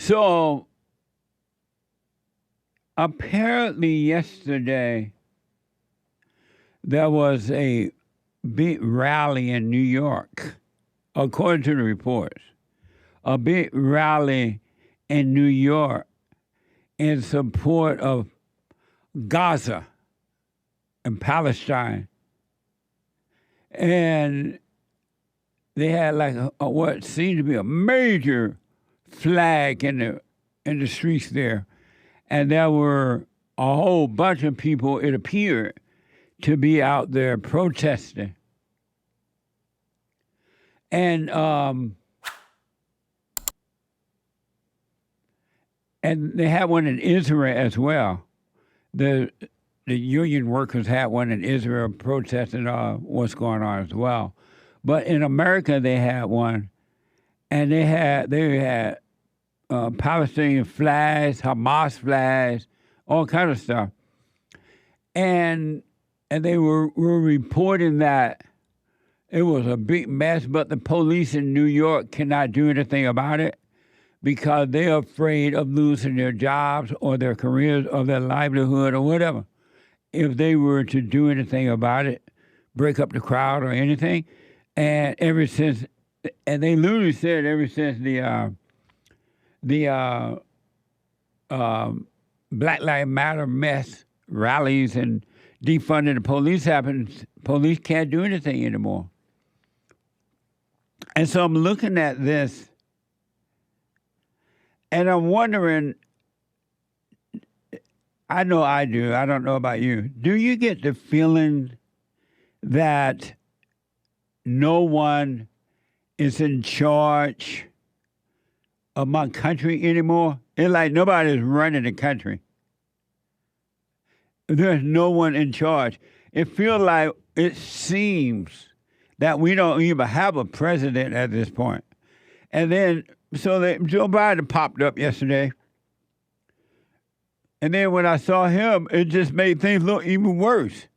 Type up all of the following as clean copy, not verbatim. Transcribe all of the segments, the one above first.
So apparently yesterday there was a big rally in New York, according to the reports. A big rally in New York in support of Gaza and Palestine. And they had like what seemed to be a major flag in the streets there. And there were a whole bunch of people, it appeared, to be out there protesting. And they had one in Israel as well. The union workers had one in Israel protesting what's going on as well. But in America, they had one, and they had Palestinian flags, Hamas flags, all kind of stuff, and they were reporting that it was a big mess, but the police in New York cannot do anything about it because they're afraid of losing their jobs or their careers or their livelihood or whatever. If they were to do anything about it, break up the crowd or anything. And ever since, and they literally said ever since the Black Lives Matter mess rallies and defunding the police happens, police can't do anything anymore. And so I'm looking at this, and I'm wondering, I know I do, I don't know about you. Do you get the feeling that no one is in charge of my country anymore? It's like nobody's running the country. There's no one in charge. It seems that we don't even have a president at this point. And then, Joe Biden popped up yesterday. And then when I saw him, it just made things look even worse.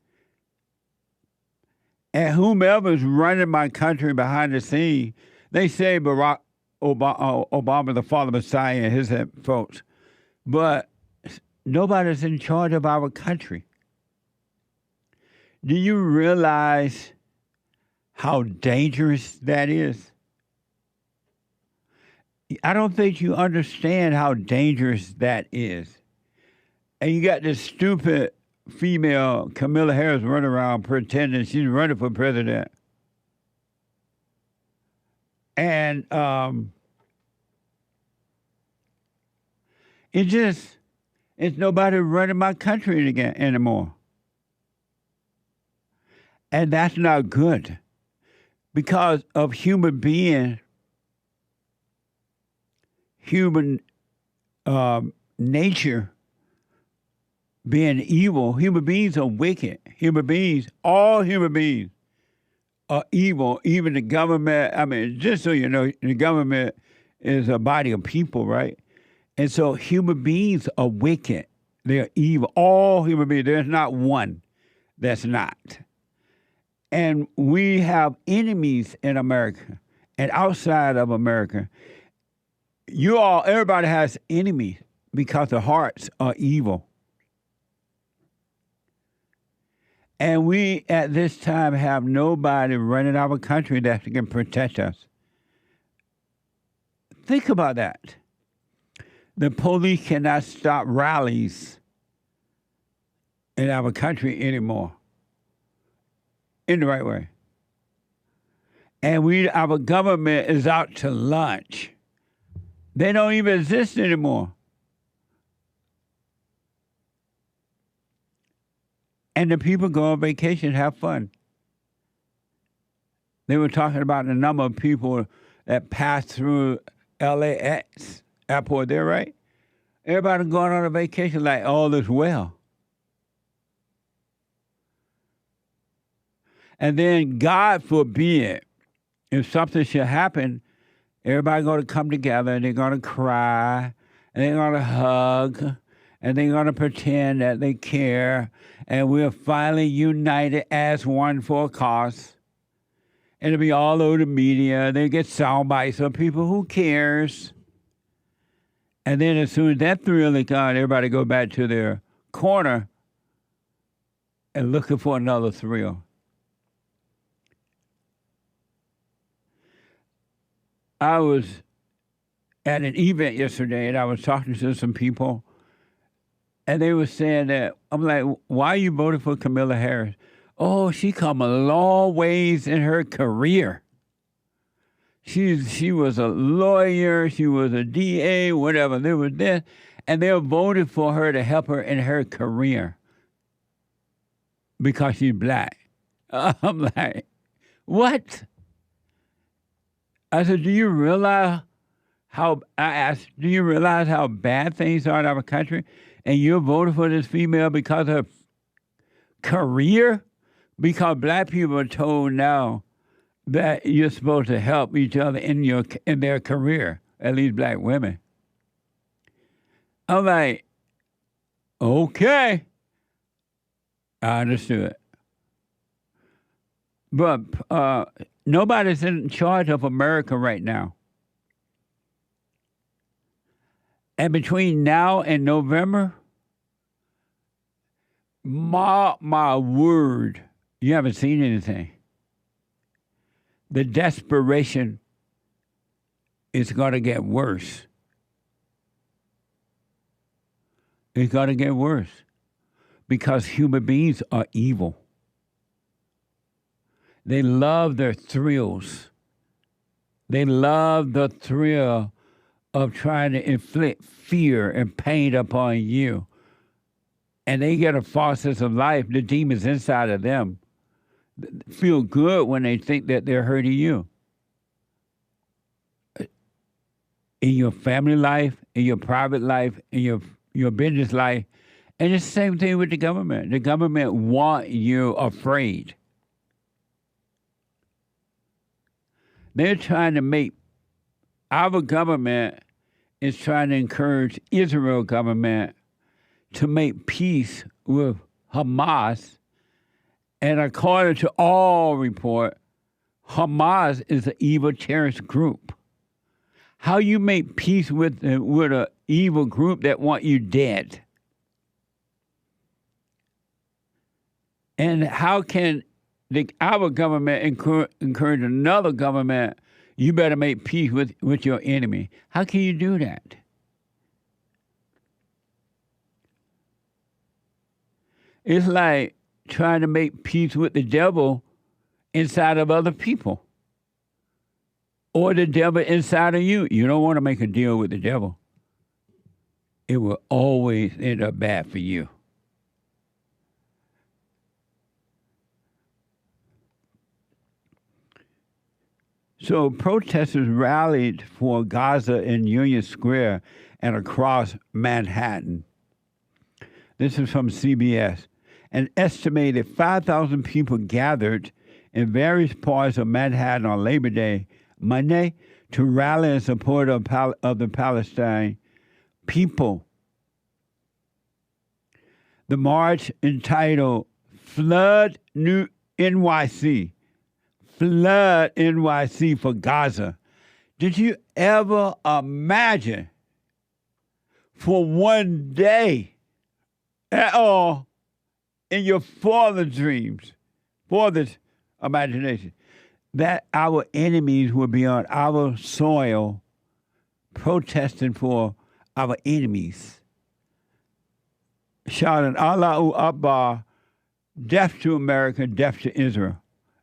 And whomever's running my country behind the scene, they say Barack Obama, the father Messiah, and his folks. But nobody's in charge of our country. Do you realize how dangerous that is? I don't think you understand how dangerous that is. And you got this stupid female, Kamala Harris, running around pretending she's running for president. And it's nobody running my country again anymore. And that's not good because of human nature being evil. Human beings are wicked. All human beings are evil. Even the government, I mean, just so you know, the government is a body of people, right? And so human beings are wicked. They're evil. All human beings. There's not one that's not. And we have enemies in America and outside of America. Everybody has enemies because the hearts are evil. And we, at this time, have nobody running our country that can protect us. Think about that. The police cannot stop rallies in our country anymore in the right way. And our government is out to lunch. They don't even exist anymore. And the people go on vacation, have fun. They were talking about the number of people that pass through LAX airport there, right? Everybody going on a vacation like all is well. And then, God forbid, if something should happen, everybody going to come together and they're going to cry and they're going to hug and they're going to pretend that they care, and we're finally united as one for a cause. It'll be all over the media. They get sound bites of people. Who cares? And then as soon as that thrill is gone, everybody go back to their corner and looking for another thrill. I was at an event yesterday, and I was talking to some people, and they were saying that, I'm like, why are you voting for Kamala Harris? Oh, she come a long ways in her career. She was a lawyer, she was a DA, whatever. There was this, and they voted for her to help her in her career because she's black. I'm like, what? I said, do you realize how bad things are in our country? And you're voting for this female because of career? Because black people are told now that you're supposed to help each other in their career, at least black women. I'm like, okay. I understood. But nobody's in charge of America right now. And between now and November, my word, you haven't seen anything. The desperation is going to get worse. It's going to get worse because human beings are evil. They love their thrills. They love the thrill of trying to inflict fear and pain upon you. And they get a false sense of life. The demons inside of them feel good when they think that they're hurting you. In your family life, in your private life, in your business life. And it's the same thing with the government. The government want you afraid. They're trying to make, our government is trying to encourage Israel government to make peace with Hamas. And according to all report, Hamas is an evil terrorist group. How you make peace with an evil group that want you dead? And how can our government encourage another government, you better make peace with your enemy? How can you do that? It's like trying to make peace with the devil inside of other people. Or the devil inside of you. You don't want to make a deal with the devil. It will always end up bad for you. So protesters rallied for Gaza in Union Square and across Manhattan. This is from CBS. An estimated 5,000 people gathered in various parts of Manhattan on Labor Day Monday to rally in support of the Palestine people. The march, entitled Flood New NYC, Flood NYC for Gaza. Did you ever imagine for one day at all in your father's dreams, father's imagination, that our enemies will be on our soil protesting for our enemies? Shouting, Allahu Akbar, death to America, death to Israel.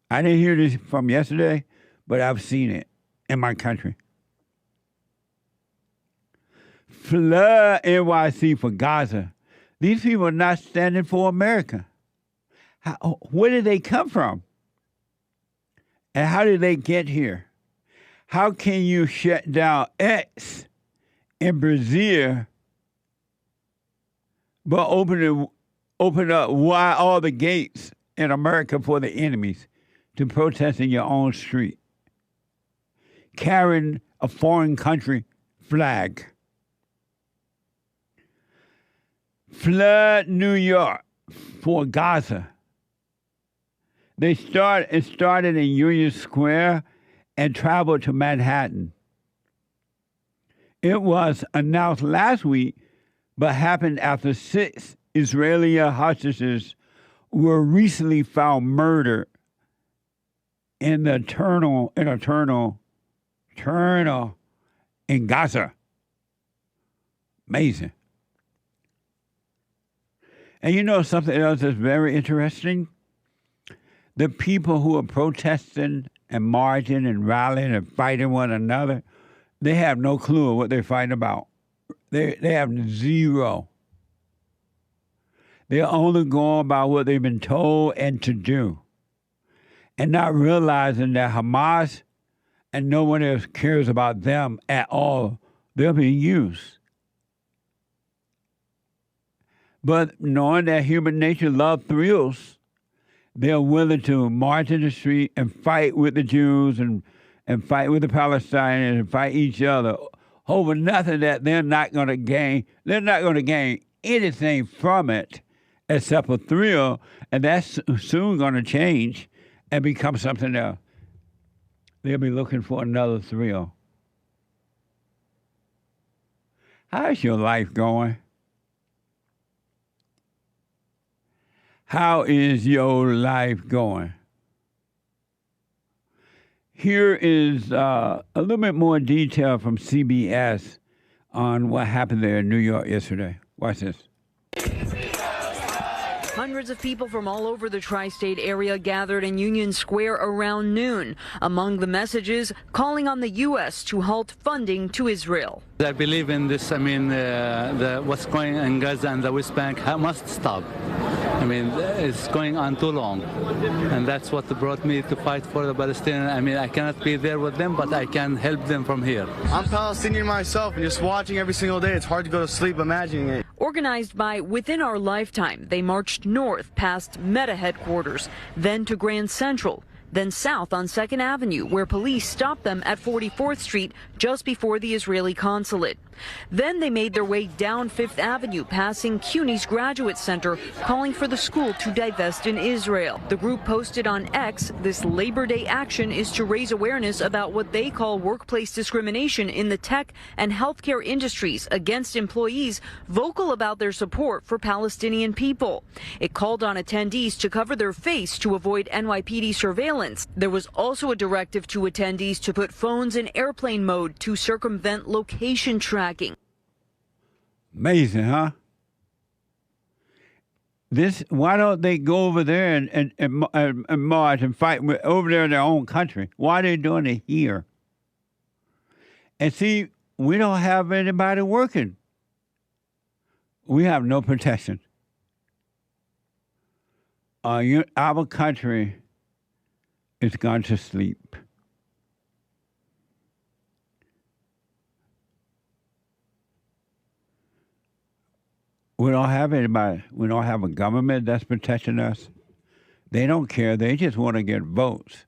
I didn't hear this from yesterday, but I've seen it in my country. Flood NYC for Gaza. These people are not standing for America. Where did they come from? And how did they get here? How can you shut down X in Brazil, but open up wide all the gates in America for the enemies to protest in your own street, carrying a foreign country flag? Flood New York for Gaza. It started in Union Square and traveled to Manhattan. It was announced last week, but happened after 6 Israeli hostages were recently found murdered in the tunnel in Gaza. Amazing. And you know something else that's very interesting? The people who are protesting and marching and rallying and fighting one another, they have no clue of what they're fighting about. They have zero. They're only going by what they've been told and to do, and not realizing that Hamas and no one else cares about them at all. They're being used. But knowing that human nature loves thrills, they're willing to march in the street and fight with the Jews and fight with the Palestinians and fight each other over nothing that they're not going to gain. They're not going to gain anything from it except a thrill, and that's soon going to change and become something else. They'll be looking for another thrill. How's your life going? How is your life going? Here is a little bit more detail from CBS on what happened there in New York yesterday. Watch this. Hundreds of people from all over the tri-state area gathered in Union Square around noon. Among the messages, calling on the U.S. to halt funding to Israel. I believe in this. I mean, what's going on in Gaza and the West Bank must stop. I mean, it's going on too long. And that's what brought me to fight for the Palestinians. I mean, I cannot be there with them, but I can help them from here. I'm Palestinian myself, and just watching every single day, it's hard to go to sleep imagining it. Organized by Within Our Lifetime, they marched north past Meta headquarters, then to Grand Central, then south on 2nd Avenue, where police stopped them at 44th Street just before the Israeli consulate. Then they made their way down 5th Avenue, passing CUNY's Graduate Center, calling for the school to divest in Israel. The group posted on X, this Labor Day action is to raise awareness about what they call workplace discrimination in the tech and healthcare industries against employees vocal about their support for Palestinian people. It called on attendees to cover their face to avoid NYPD surveillance. There was also a directive to attendees to put phones in airplane mode to circumvent location tracking. Amazing, huh? Why don't they go over there and march and fight over there in their own country? Why are they doing it here? And see, we don't have anybody working. We have no protection. Our country is gone to sleep. We don't have anybody. We don't have a government that's protecting us. They don't care. They just want to get votes.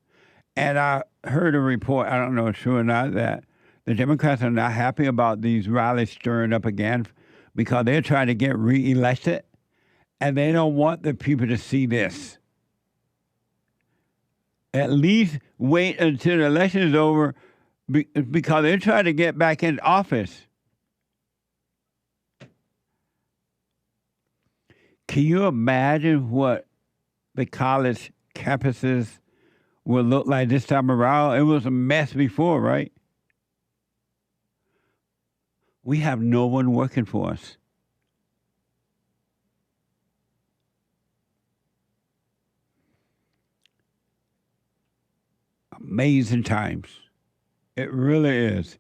And I heard a report, I don't know if it's true or not, that the Democrats are not happy about these rallies stirring up again because they're trying to get reelected, and they don't want the people to see this. At least wait until the election is over because they're trying to get back in office. Can you imagine what the college campuses will look like this time around? It was a mess before, right? We have no one working for us. Amazing times. It really is.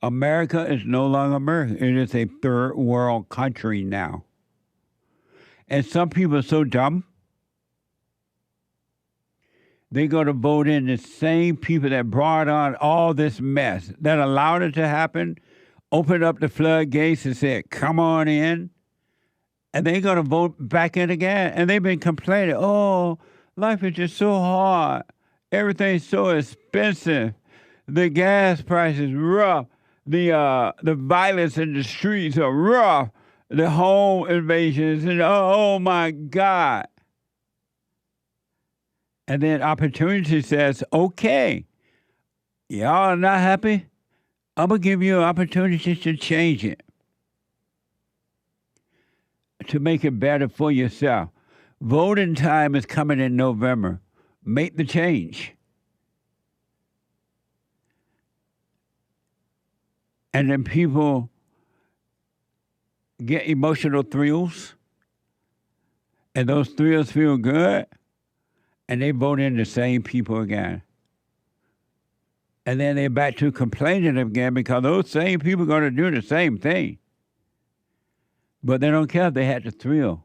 America is no longer America. It is a third world country now. And some people are so dumb, they're going to vote in the same people that brought on all this mess, that allowed it to happen, opened up the floodgates and said, come on in. And they're going to vote back in again. And they've been complaining, oh, life is just so hard. Everything's so expensive. The gas price is rough. The violence in the streets are rough. The home invasions, and oh my God. And then opportunity says, okay, y'all are not happy? I'm going to give you an opportunity to change it, to make it better for yourself. Voting time is coming in November. Make the change. And then people get emotional thrills, and those thrills feel good, and they vote in the same people again. And then they're back to complaining again because those same people are going to do the same thing. But they don't care if they had the thrill.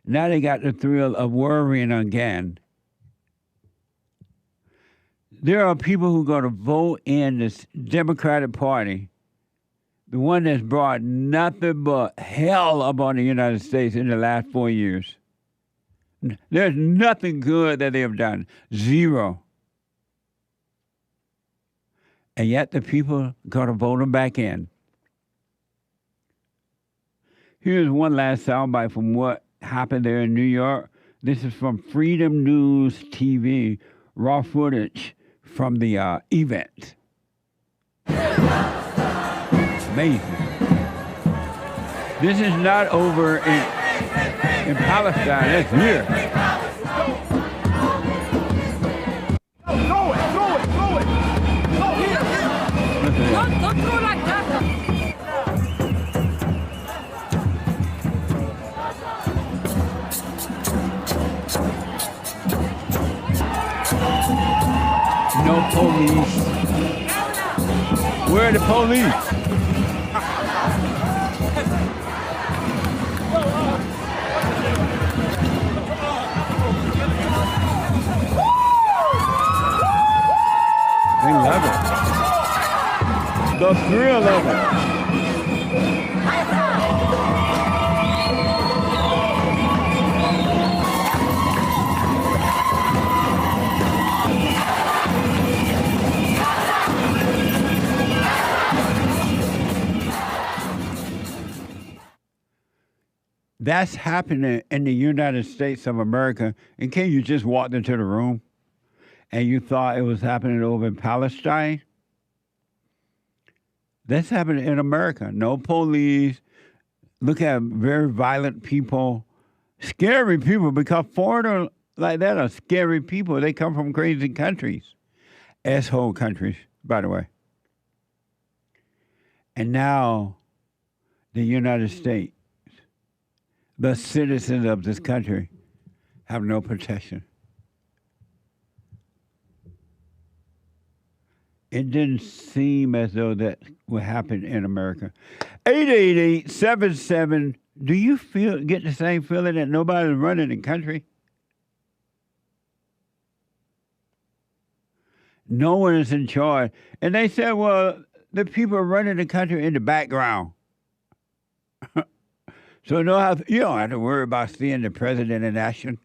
Now they got the thrill of worrying again. There are people who are going to vote in this Democratic Party, the one that's brought nothing but hell upon the United States in the last 4 years. There's nothing good that they have done. Zero. And yet the people are going to vote them back in. Here's one last soundbite from what happened there in New York. This is from Freedom News TV, raw footage from the event. Amazing. This is not over in Palestine, that's here. Throw it. Go here. Don't throw like that. No police. Where are the police? They love it. The thrill of it. That's happening in the United States of America. In case you just walked into the room and you thought it was happening over in Palestine, that's happening in America. No police. Look at very violent people, scary people, because foreigners like that are scary people. They come from crazy countries, asshole countries, by the way. And now the United States, the citizens of this country, have no protection. It didn't seem as though that would happen in America. 888-77. Do you get the same feeling that nobody's running the country? No one is in charge. And they said, well, the people running the country in the background. So you don't have to worry about seeing the president in action.